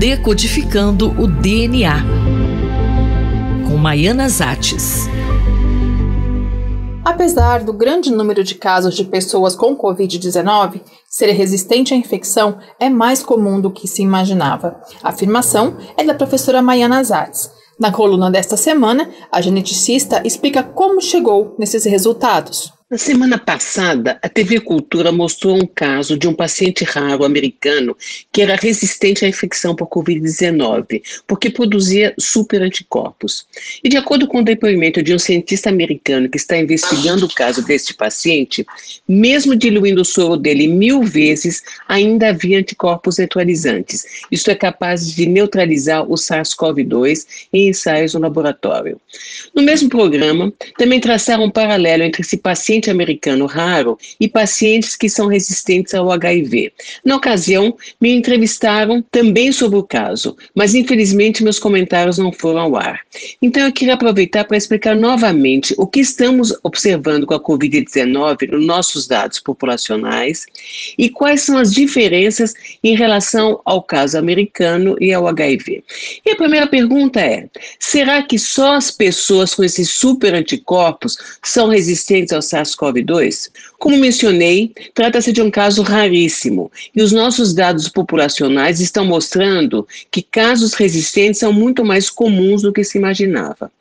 Decodificando o DNA, com Maiana Zates. Apesar do grande número de casos de pessoas com Covid-19, ser resistente à infecção é mais comum do que se imaginava. A afirmação é da professora Maiana Zates. Na coluna desta semana, a geneticista explica como chegou nesses resultados. Na semana passada, a TV Cultura mostrou um caso de um paciente raro americano que era resistente à infecção por Covid-19, porque produzia superanticorpos. E de acordo com o depoimento de um cientista americano que está investigando o caso deste paciente, mesmo diluindo o soro dele 1000 vezes, ainda havia anticorpos neutralizantes. Isto é capaz de neutralizar o SARS-CoV-2 em ensaios no laboratório. No mesmo programa, também traçaram um paralelo entre esse paciente americano raro e pacientes que são resistentes ao HIV. Na ocasião, me entrevistaram também sobre o caso, mas infelizmente meus comentários não foram ao ar. Então eu queria aproveitar para explicar novamente o que estamos observando com a Covid-19 nos nossos dados populacionais e quais são as diferenças em relação ao caso americano e ao HIV. E a primeira pergunta é: será que só as pessoas com esses superanticorpos são resistentes ao SARS-CoV-2? Como mencionei, trata-se de um caso raríssimo e os nossos dados populacionais estão mostrando que casos resistentes são muito mais comuns do que se imaginava.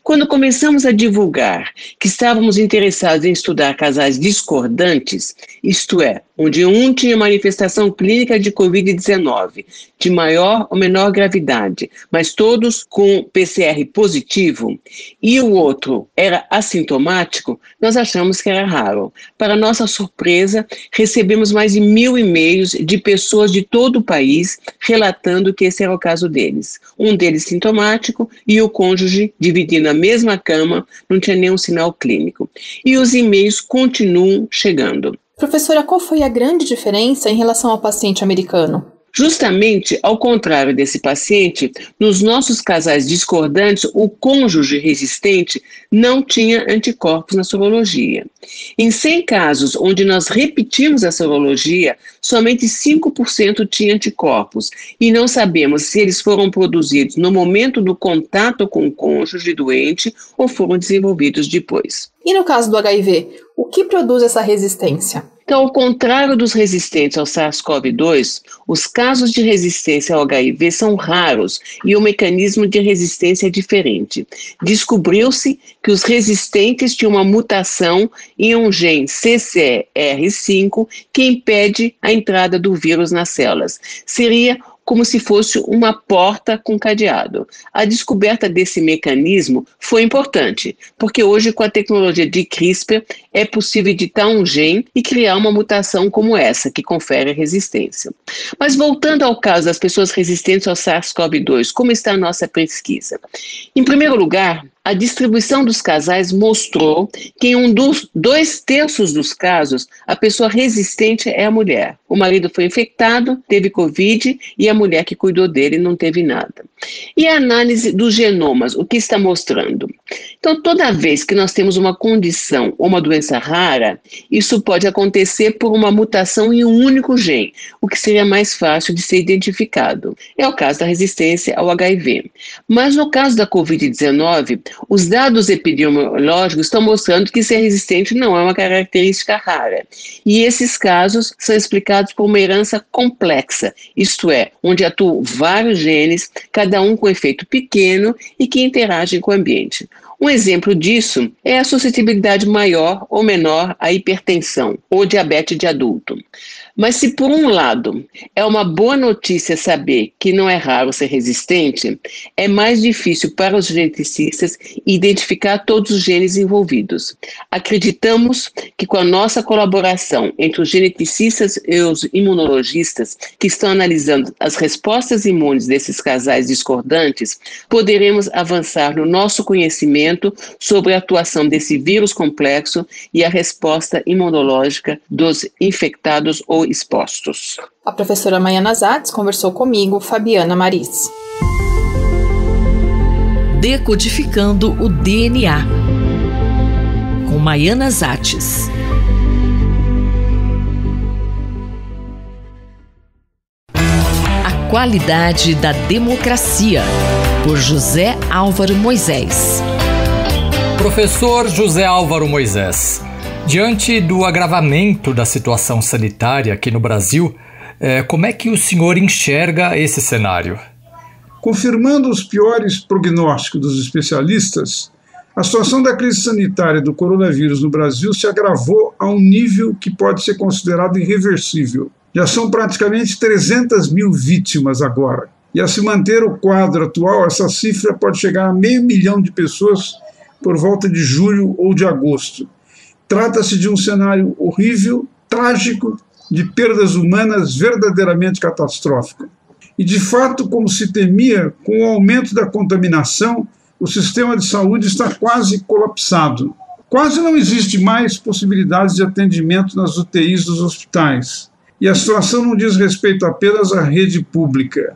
Quando começamos a divulgar que estávamos interessados em estudar casais discordantes, isto é, onde um tinha manifestação clínica de Covid-19, de maior ou menor gravidade, mas todos com PCR positivo, e o outro era assintomático, nós achamos que era raro. Para nossa surpresa, recebemos mais de 1000 e-mails de pessoas de todo o país relatando que esse era o caso deles. Um deles sintomático e o cônjuge, dividindo a mesma cama, não tinha nenhum sinal clínico. E os e-mails continuam chegando. Professora, qual foi a grande diferença em relação ao paciente americano? Justamente ao contrário desse paciente, nos nossos casais discordantes, o cônjuge resistente não tinha anticorpos na sorologia. Em 100 casos onde nós repetimos a sorologia, somente 5% tinha anticorpos e não sabemos se eles foram produzidos no momento do contato com o cônjuge doente ou foram desenvolvidos depois. E no caso do HIV, o que produz essa resistência? Então, ao contrário dos resistentes ao SARS-CoV-2, os casos de resistência ao HIV são raros e o mecanismo de resistência é diferente. Descobriu-se que os resistentes tinham uma mutação em um gene CCR5 que impede a entrada do vírus nas células. Seria como se fosse uma porta com cadeado. A descoberta desse mecanismo foi importante, porque hoje com a tecnologia de CRISPR é possível editar um gene e criar uma mutação como essa, que confere resistência. Mas voltando ao caso das pessoas resistentes ao SARS-CoV-2, como está a nossa pesquisa? Em primeiro lugar, a distribuição dos casais mostrou que em 2/3 dos casos, a pessoa resistente é a mulher. O marido foi infectado, teve Covid e a mulher que cuidou dele não teve nada. E a análise dos genomas, o que está mostrando? Então, toda vez que nós temos uma condição ou uma doença rara, isso pode acontecer por uma mutação em um único gene, o que seria mais fácil de ser identificado. É o caso da resistência ao HIV. Mas no caso da Covid-19, os dados epidemiológicos estão mostrando que ser resistente não é uma característica rara. E esses casos são explicados por uma herança complexa, isto é, onde atuam vários genes, cada um com efeito pequeno e que interagem com o ambiente. Um exemplo disso é a suscetibilidade maior ou menor à hipertensão ou diabetes de adulto. Mas se por um lado é uma boa notícia saber que não é raro ser resistente, é mais difícil para os geneticistas identificar todos os genes envolvidos. Acreditamos que com a nossa colaboração entre os geneticistas e os imunologistas que estão analisando as respostas imunes desses casais discordantes, poderemos avançar no nosso conhecimento sobre a atuação desse vírus complexo e a resposta imunológica dos infectados ou expostos. A professora Maiana Zates conversou comigo, Fabiana Maris. Decodificando o DNA, com Maiana Zates. A qualidade da democracia, por José Álvaro Moisés. Professor José Álvaro Moisés, diante do agravamento da situação sanitária aqui no Brasil, como é que o senhor enxerga esse cenário? Confirmando os piores prognósticos dos especialistas, a situação da crise sanitária do coronavírus no Brasil se agravou a um nível que pode ser considerado irreversível. Já são praticamente 300 mil vítimas agora. E a se manter o quadro atual, essa cifra pode chegar a 500 mil de pessoas por volta de julho ou de agosto. Trata-se de um cenário horrível, trágico, de perdas humanas verdadeiramente catastrófico. E, de fato, como se temia, com o aumento da contaminação, o sistema de saúde está quase colapsado. Quase não existe mais possibilidades de atendimento nas UTIs dos hospitais. E a situação não diz respeito apenas à rede pública.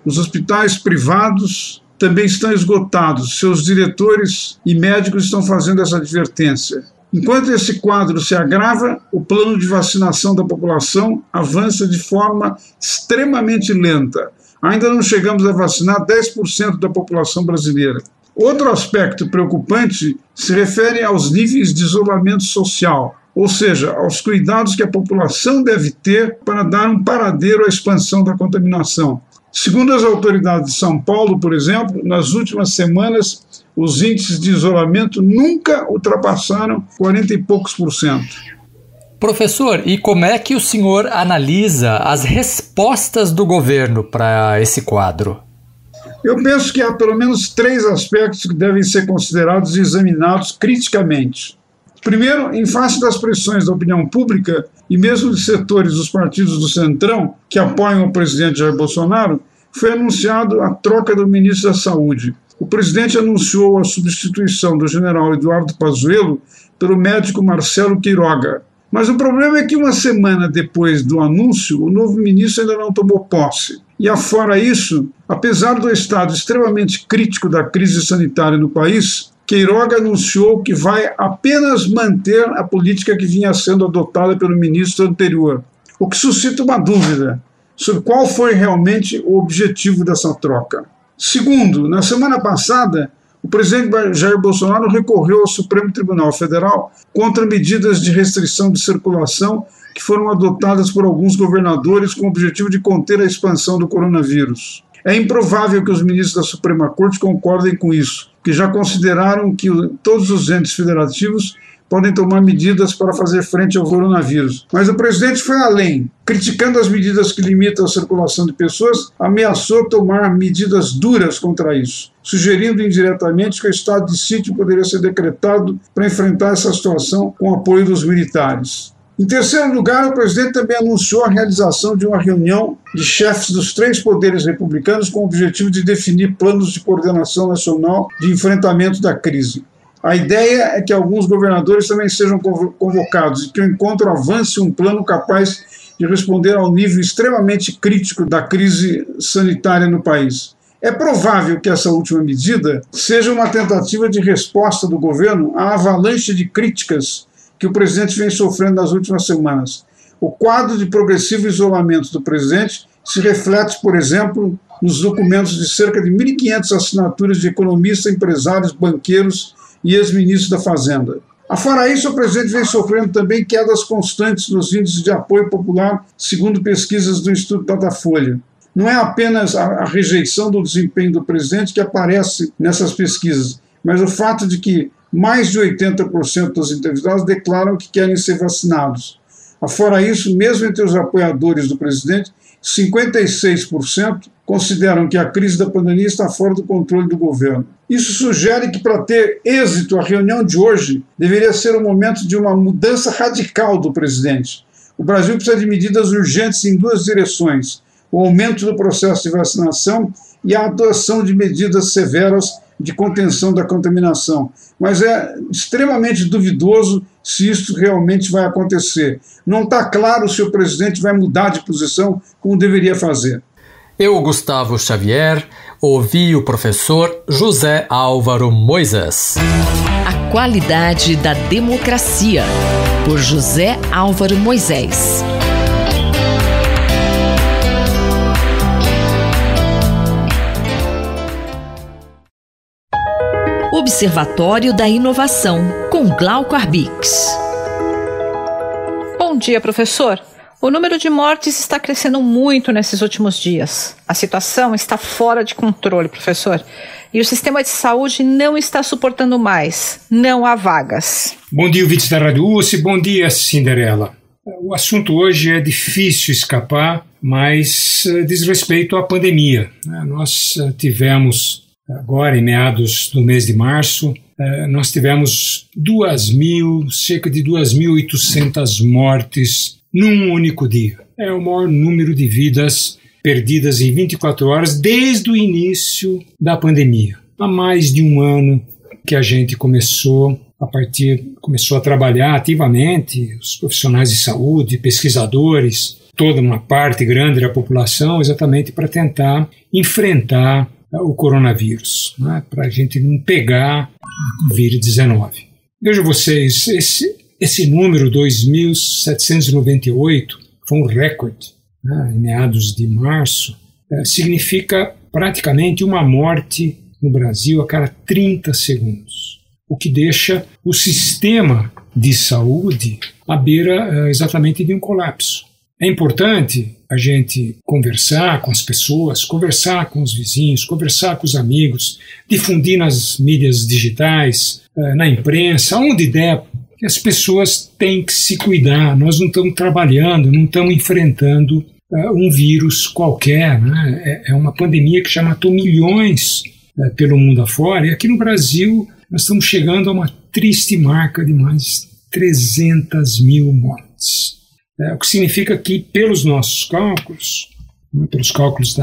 Os hospitais privados também estão esgotados. Seus diretores e médicos estão fazendo essa advertência. Enquanto esse quadro se agrava, o plano de vacinação da população avança de forma extremamente lenta. Ainda não chegamos a vacinar 10% da população brasileira. Outro aspecto preocupante se refere aos níveis de isolamento social, ou seja, aos cuidados que a população deve ter para dar um paradeiro à expansão da contaminação. Segundo as autoridades de São Paulo, por exemplo, nas últimas semanas, os índices de isolamento nunca ultrapassaram 40 e poucos %. Professor, e como é que o senhor analisa as respostas do governo para esse quadro? Eu penso que há pelo menos 3 aspectos que devem ser considerados e examinados criticamente. Primeiro, em face das pressões da opinião pública e mesmo de setores dos partidos do Centrão que apoiam o presidente Jair Bolsonaro, foi anunciado a troca do ministro da Saúde. O presidente anunciou a substituição do general Eduardo Pazuello pelo médico Marcelo Queiroga. Mas o problema é que uma semana depois do anúncio, o novo ministro ainda não tomou posse. E afora isso, apesar do estado extremamente crítico da crise sanitária no país, Queiroga anunciou que vai apenas manter a política que vinha sendo adotada pelo ministro anterior, o que suscita uma dúvida sobre qual foi realmente o objetivo dessa troca. Segundo, na semana passada, o presidente Jair Bolsonaro recorreu ao Supremo Tribunal Federal contra medidas de restrição de circulação que foram adotadas por alguns governadores com o objetivo de conter a expansão do coronavírus. É improvável que os ministros da Suprema Corte concordem com isso, que já consideraram que todos os entes federativos podem tomar medidas para fazer frente ao coronavírus. Mas o presidente foi além. Criticando as medidas que limitam a circulação de pessoas, ameaçou tomar medidas duras contra isso, sugerindo indiretamente que o estado de sítio poderia ser decretado para enfrentar essa situação com o apoio dos militares. Em terceiro lugar, o presidente também anunciou a realização de uma reunião de chefes dos 3 poderes republicanos com o objetivo de definir planos de coordenação nacional de enfrentamento da crise. A ideia é que alguns governadores também sejam convocados e que o encontro avance um plano capaz de responder ao nível extremamente crítico da crise sanitária no país. É provável que essa última medida seja uma tentativa de resposta do governo à avalanche de críticas que o presidente vem sofrendo nas últimas semanas. O quadro de progressivo isolamento do presidente se reflete, por exemplo, nos documentos de cerca de 1.500 assinaturas de economistas, empresários, banqueiros e ex-ministros da Fazenda. Afora isso, o presidente vem sofrendo também quedas constantes nos índices de apoio popular, segundo pesquisas do Instituto Datafolha. Não é apenas a rejeição do desempenho do presidente que aparece nessas pesquisas, mas o fato de que mais de 80% dos entrevistados declaram que querem ser vacinados. Afora isso, mesmo entre os apoiadores do presidente, 56% consideram que a crise da pandemia está fora do controle do governo. Isso sugere que, para ter êxito, a reunião de hoje deveria ser o momento de uma mudança radical do presidente. O Brasil precisa de medidas urgentes em 2 direções: o aumento do processo de vacinação e a adoção de medidas severas de contenção da contaminação. Mas é extremamente duvidoso se isso realmente vai acontecer. Não está claro se o presidente vai mudar de posição como deveria fazer. Eu, Gustavo Xavier, ouvi o professor José Álvaro Moisés. A qualidade da democracia, por José Álvaro Moisés. Observatório da Inovação, com Glauco Arbix. Bom dia, professor. O número de mortes está crescendo muito nesses últimos dias. A situação está fora de controle, professor. E o sistema de saúde não está suportando mais. Não há vagas. Bom dia, ouvintes da Rádio USP. Bom dia, Cinderela. O assunto hoje é difícil escapar, mas diz respeito à pandemia. Nós tivemos, agora em meados do mês de março, nós tivemos cerca de 2.800 mortes num único dia. É o maior número de vidas perdidas em 24 horas desde o início da pandemia. Há mais de um ano que a gente começou a trabalhar ativamente, os profissionais de saúde, pesquisadores, toda uma parte grande da população, exatamente para tentar enfrentar o coronavírus, né, para a gente não pegar o Covid-19. Vejam vocês, esse número 2.798 foi um recorde, né, em meados de março, significa praticamente uma morte no Brasil a cada 30 segundos, o que deixa o sistema de saúde à beira exatamente de um colapso. É importante a gente conversar com as pessoas, conversar com os vizinhos, conversar com os amigos, difundir nas mídias digitais, na imprensa, onde der, que as pessoas têm que se cuidar. Nós não estamos trabalhando, não estamos enfrentando um vírus qualquer, né? É uma pandemia que já matou milhões pelo mundo afora, e aqui no Brasil nós estamos chegando a uma triste marca de mais 300 mil mortes. O que significa que, pelos nossos cálculos, pelos cálculos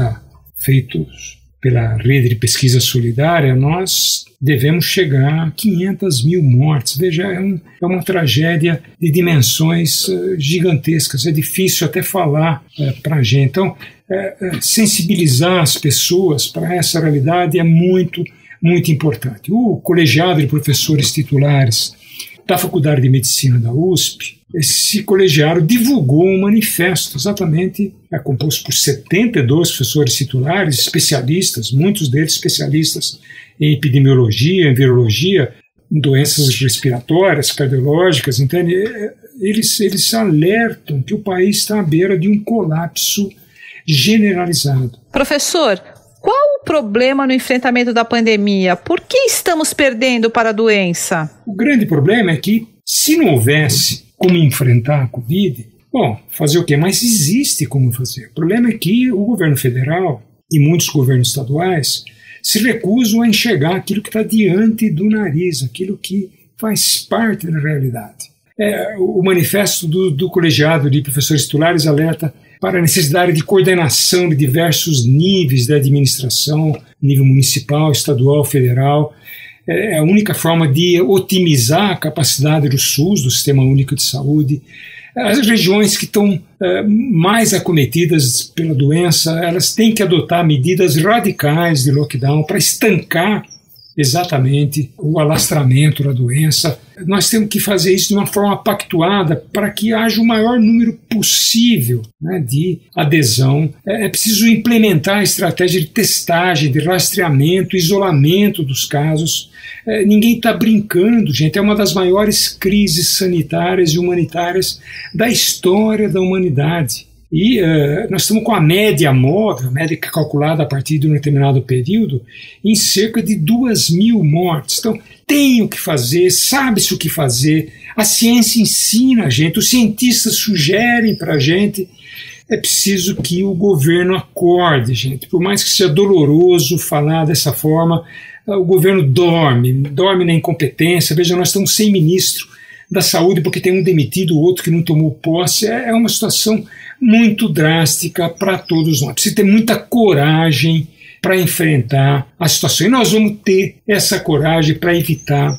feitos pela Rede de Pesquisa Solidária, nós devemos chegar a 500 mil mortes. Veja, é uma tragédia de dimensões gigantescas. É difícil até falar para a gente. Então, sensibilizar as pessoas para essa realidade é muito, muito importante. O colegiado de professores titulares da Faculdade de Medicina da USP, esse colegiado divulgou um manifesto, exatamente, composto por 72 professores titulares, especialistas, muitos deles especialistas em epidemiologia, em virologia, em doenças respiratórias, cardiológicas. Então, eles alertam que o país está à beira de um colapso generalizado. Professor, qual o problema no enfrentamento da pandemia? Por que estamos perdendo para a doença? O grande problema é que, se não houvesse como enfrentar a Covid, fazer o quê? Mas existe como fazer. O problema é que o governo federal e muitos governos estaduais se recusam a enxergar aquilo que está diante do nariz, aquilo que faz parte da realidade. O manifesto do colegiado de professores titulares alerta para a necessidade de coordenação de diversos níveis da administração, nível municipal, estadual, federal. É a única forma de otimizar a capacidade do SUS, do Sistema Único de Saúde. As regiões que estão mais acometidas pela doença, elas têm que adotar medidas radicais de lockdown para estancar exatamente o alastramento da doença. Nós temos que fazer isso de uma forma pactuada para que haja o maior número possível, né, de adesão. É preciso implementar a estratégia de testagem, de rastreamento, isolamento dos casos. Ninguém está brincando, gente. É uma das maiores crises sanitárias e humanitárias da história da humanidade. E nós estamos com a média móvel, média calculada a partir de um determinado período, em cerca de 2.000 mortes. Então, tem o que fazer, sabe-se o que fazer, a ciência ensina a gente, os cientistas sugerem para a gente. É preciso que o governo acorde, gente. Por mais que seja doloroso falar dessa forma, o governo dorme na incompetência. Veja, nós estamos sem ministro da saúde porque tem um demitido, o outro que não tomou posse. É uma situação muito drástica para todos nós. Precisa ter muita coragem para enfrentar a situação. E nós vamos ter essa coragem para evitar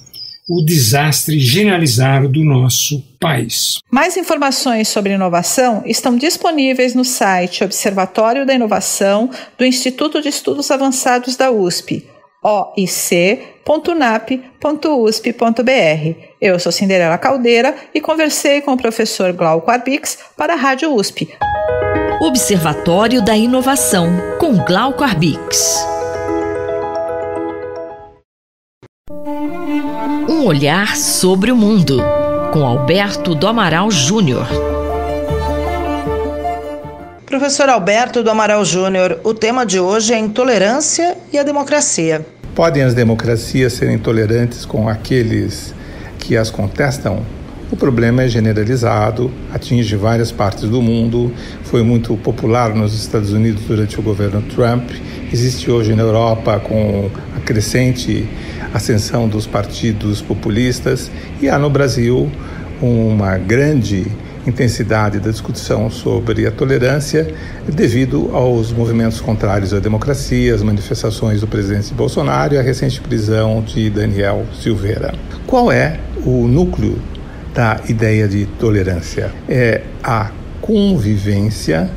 o desastre generalizado do nosso país. Mais informações sobre inovação estão disponíveis no site Observatório da Inovação do Instituto de Estudos Avançados da USP, oic.unap.usp.br. Eu sou Cinderela Caldeira e conversei com o professor Glauco Arbix para a Rádio USP. Observatório da Inovação, com Glauco Arbix. Um olhar sobre o mundo, com Alberto do Amaral Júnior. Professor Alberto do Amaral Júnior, o tema de hoje é a intolerância e a democracia. Podem as democracias serem tolerantes com aqueles que as contestam? O problema é generalizado, atinge várias partes do mundo, foi muito popular nos Estados Unidos durante o governo Trump, existe hoje na Europa com a crescente ascensão dos partidos populistas e há no Brasil uma grande intensidade da discussão sobre a tolerância devido aos movimentos contrários à democracia, as manifestações do presidente Bolsonaro e a recente prisão de Daniel Silveira. Qual é o núcleo da ideia de tolerância? É a convivência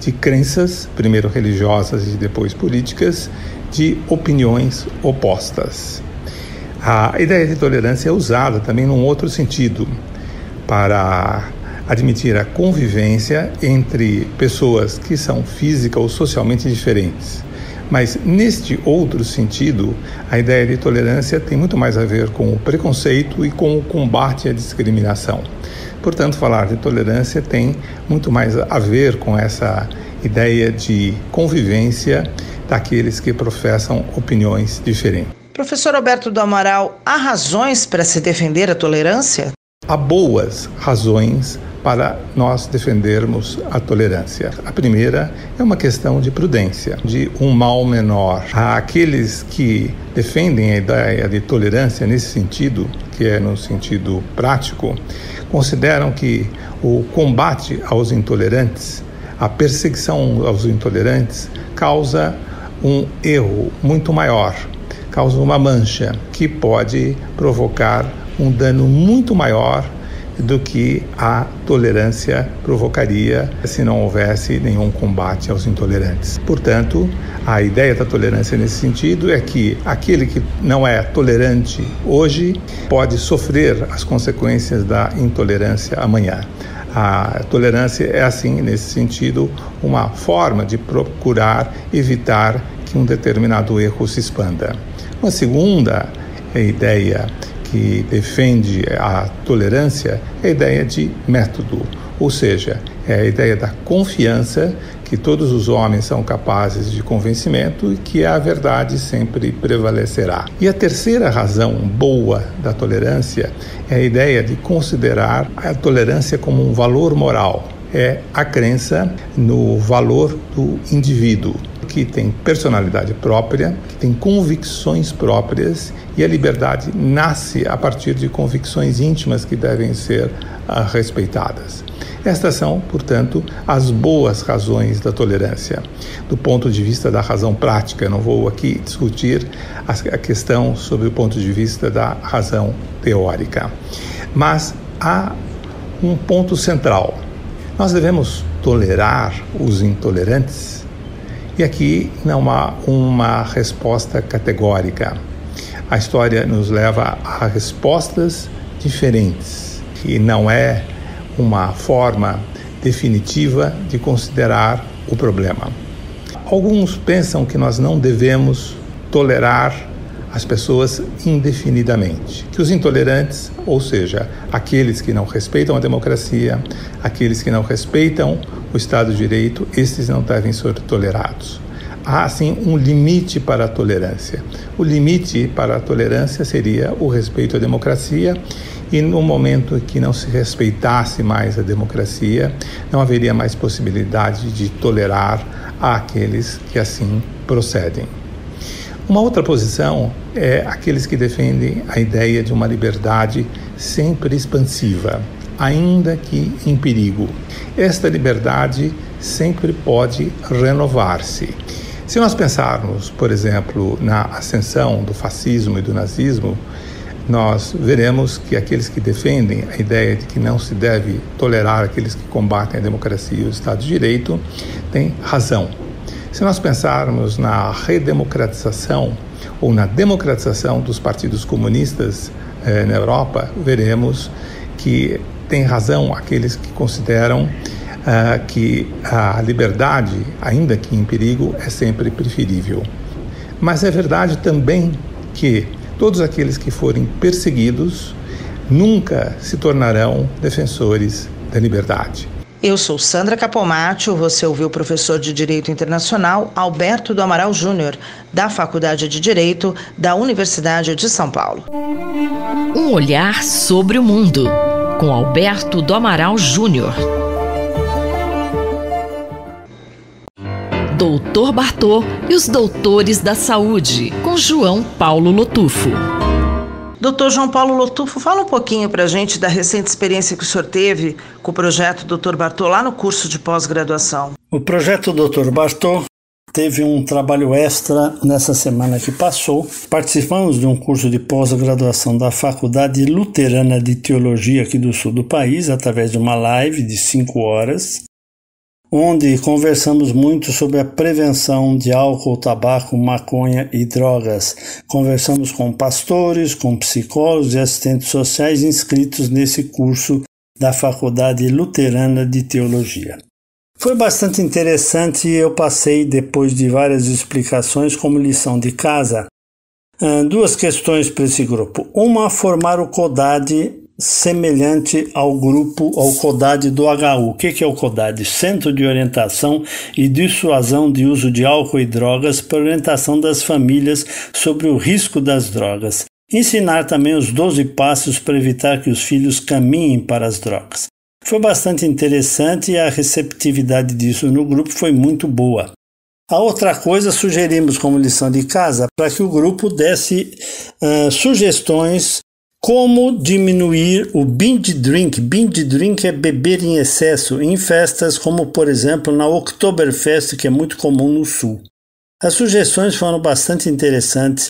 de crenças, primeiro religiosas e depois políticas, de opiniões opostas. A ideia de tolerância é usada também num outro sentido, para admitir a convivência entre pessoas que são física ou socialmente diferentes. Mas, neste outro sentido, a ideia de tolerância tem muito mais a ver com o preconceito e com o combate à discriminação. Portanto, falar de tolerância tem muito mais a ver com essa ideia de convivência daqueles que professam opiniões diferentes. Professor Alberto do Amaral, há razões para se defender a tolerância? Há boas razões para nós defendermos a tolerância. A primeira é uma questão de prudência, de um mal menor. Há aqueles que defendem a ideia de tolerância nesse sentido, que é no sentido prático, consideram que o combate aos intolerantes, a perseguição aos intolerantes, causa um erro muito maior, causa uma mancha que pode provocar um dano muito maior do que a tolerância provocaria se não houvesse nenhum combate aos intolerantes. Portanto, a ideia da tolerância nesse sentido é que aquele que não é tolerante hoje pode sofrer as consequências da intolerância amanhã. A tolerância é, assim, nesse sentido, uma forma de procurar evitar que um determinado erro se expanda. Uma segunda ideia que defende a tolerância é a ideia de método, ou seja, é a ideia da confiança que todos os homens são capazes de convencimento e que a verdade sempre prevalecerá. E a terceira razão boa da tolerância é a ideia de considerar a tolerância como um valor moral. É a crença no valor do indivíduo, que tem personalidade própria, que tem convicções próprias, e a liberdade nasce a partir de convicções íntimas que devem ser respeitadas. Estas são, portanto, as boas razões da tolerância. Do ponto de vista da razão prática, não vou aqui discutir a questão sobre o ponto de vista da razão teórica. Mas há um ponto central. Nós devemos tolerar os intolerantes? E aqui não há uma resposta categórica. A história nos leva a respostas diferentes, e não é uma forma definitiva de considerar o problema. Alguns pensam que nós não devemos tolerar as pessoas indefinidamente, que os intolerantes, ou seja, aqueles que não respeitam a democracia, aqueles que não respeitam o Estado de Direito, esses não devem ser tolerados. Há, sim, um limite para a tolerância. O limite para a tolerância seria o respeito à democracia, e no momento que não se respeitasse mais a democracia, não haveria mais possibilidade de tolerar aqueles que assim procedem. Uma outra posição é aqueles que defendem a ideia de uma liberdade sempre expansiva, ainda que em perigo. Esta liberdade sempre pode renovar-se. Se nós pensarmos, por exemplo, na ascensão do fascismo e do nazismo, nós veremos que aqueles que defendem a ideia de que não se deve tolerar aqueles que combatem a democracia e o Estado de Direito têm razão. Se nós pensarmos na redemocratização ou na democratização dos partidos comunistas na Europa, veremos que tem razão aqueles que consideram que a liberdade, ainda que em perigo, é sempre preferível. Mas é verdade também que Todos aqueles que forem perseguidos nunca se tornarão defensores da liberdade. Eu sou Sandra Capomatto, você ouviu o professor de Direito Internacional Alberto do Amaral Júnior, da Faculdade de Direito da Universidade de São Paulo. Um olhar sobre o mundo, com Alberto do Amaral Júnior. Doutor Bartô e os Doutores da Saúde, com João Paulo Lotufo. Doutor João Paulo Lotufo, fala um pouquinho para a gente da recente experiência que o senhor teve com o projeto Dr. Bartô lá no curso de pós-graduação. O projeto Dr. Bartô teve um trabalho extra nessa semana que passou. Participamos de um curso de pós-graduação da Faculdade Luterana de Teologia aqui do sul do país, através de uma live de 5 horas, onde conversamos muito sobre a prevenção de álcool, tabaco, maconha e drogas. Conversamos com pastores, com psicólogos e assistentes sociais inscritos nesse curso da Faculdade Luterana de Teologia. Foi bastante interessante e eu passei, depois de várias explicações, como lição de casa, 2 questões para esse grupo. Uma, formar o CODAD semelhante ao CODAD do HU. O que é o CODAD? Centro de Orientação e Dissuasão de Uso de Álcool e Drogas para orientação das famílias sobre o risco das drogas. Ensinar também os 12 passos para evitar que os filhos caminhem para as drogas. Foi bastante interessante e a receptividade disso no grupo foi muito boa. A outra coisa, sugerimos como lição de casa para que o grupo desse sugestões como diminuir o binge drink. Binge drink é beber em excesso em festas como, por exemplo, na Oktoberfest, que é muito comum no Sul. As sugestões foram bastante interessantes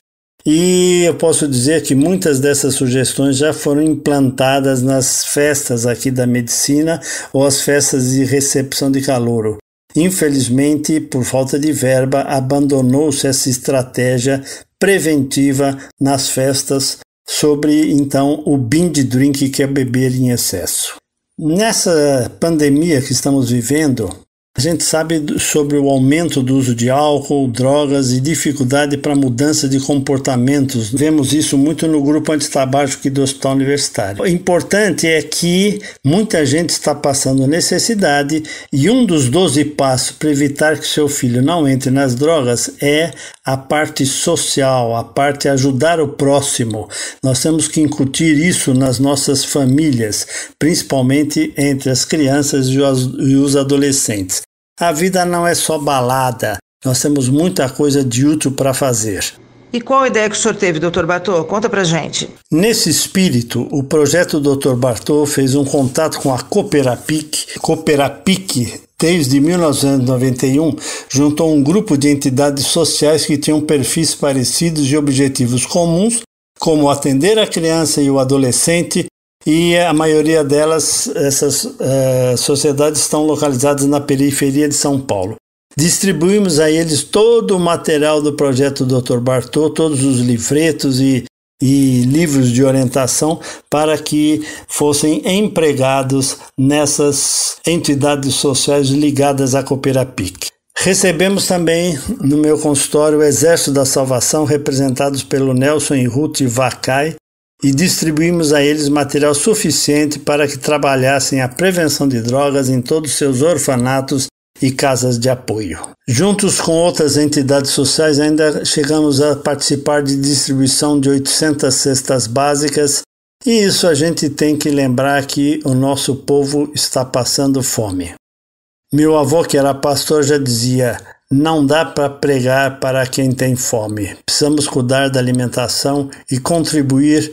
e eu posso dizer que muitas dessas sugestões já foram implantadas nas festas aqui da medicina ou as festas de recepção de calouro. Infelizmente, por falta de verba, abandonou-se essa estratégia preventiva nas festas sobre, então, o binge drink, que é beber em excesso. Nessa pandemia que estamos vivendo, a gente sabe sobre o aumento do uso de álcool, drogas e dificuldade para mudança de comportamentos. Vemos isso muito no grupo antitabágico aqui do Hospital Universitário. O importante é que muita gente está passando necessidade e um dos 12 passos para evitar que seu filho não entre nas drogas é a parte social, a parte ajudar o próximo. Nós temos que incutir isso nas nossas famílias, principalmente entre as crianças e os adolescentes. A vida não é só balada, nós temos muita coisa de útil para fazer. E qual a ideia que o senhor teve, Dr. Bartô? Conta pra gente. Nesse espírito, o projeto Dr. Bartô fez um contato com a Cooperapic. Cooperapic, desde 1991, juntou um grupo de entidades sociais que tinham perfis parecidos e objetivos comuns, como atender a criança e o adolescente, e a maioria delas, essas sociedades, estão localizadas na periferia de São Paulo. Distribuímos a eles todo o material do projeto Dr. Bartô, todos os livretos e livros de orientação para que fossem empregados nessas entidades sociais ligadas à Cooperapic. Recebemos também no meu consultório o Exército da Salvação, representados pelo Nelson e Ruth Vacai, e distribuímos a eles material suficiente para que trabalhassem a prevenção de drogas em todos os seus orfanatos e casas de apoio. Juntos com outras entidades sociais, ainda chegamos a participar de distribuição de 800 cestas básicas, e isso a gente tem que lembrar que o nosso povo está passando fome. Meu avô, que era pastor, já dizia: não dá para pregar para quem tem fome. Precisamos cuidar da alimentação e contribuir,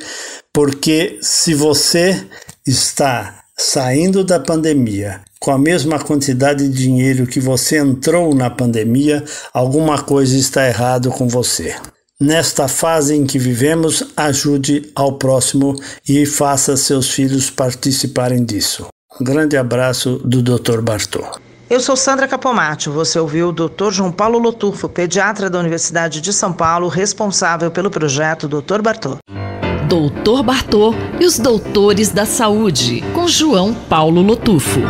porque se você está saindo da pandemia com a mesma quantidade de dinheiro que você entrou na pandemia, alguma coisa está errado com você. Nesta fase em que vivemos, ajude ao próximo e faça seus filhos participarem disso. Um grande abraço do Dr. Bartô. Eu sou Sandra Capomatto, você ouviu o Dr. João Paulo Lotufo, pediatra da Universidade de São Paulo, responsável pelo projeto Dr. Bartô. Dr. Bartô e os Doutores da Saúde, com João Paulo Lotufo.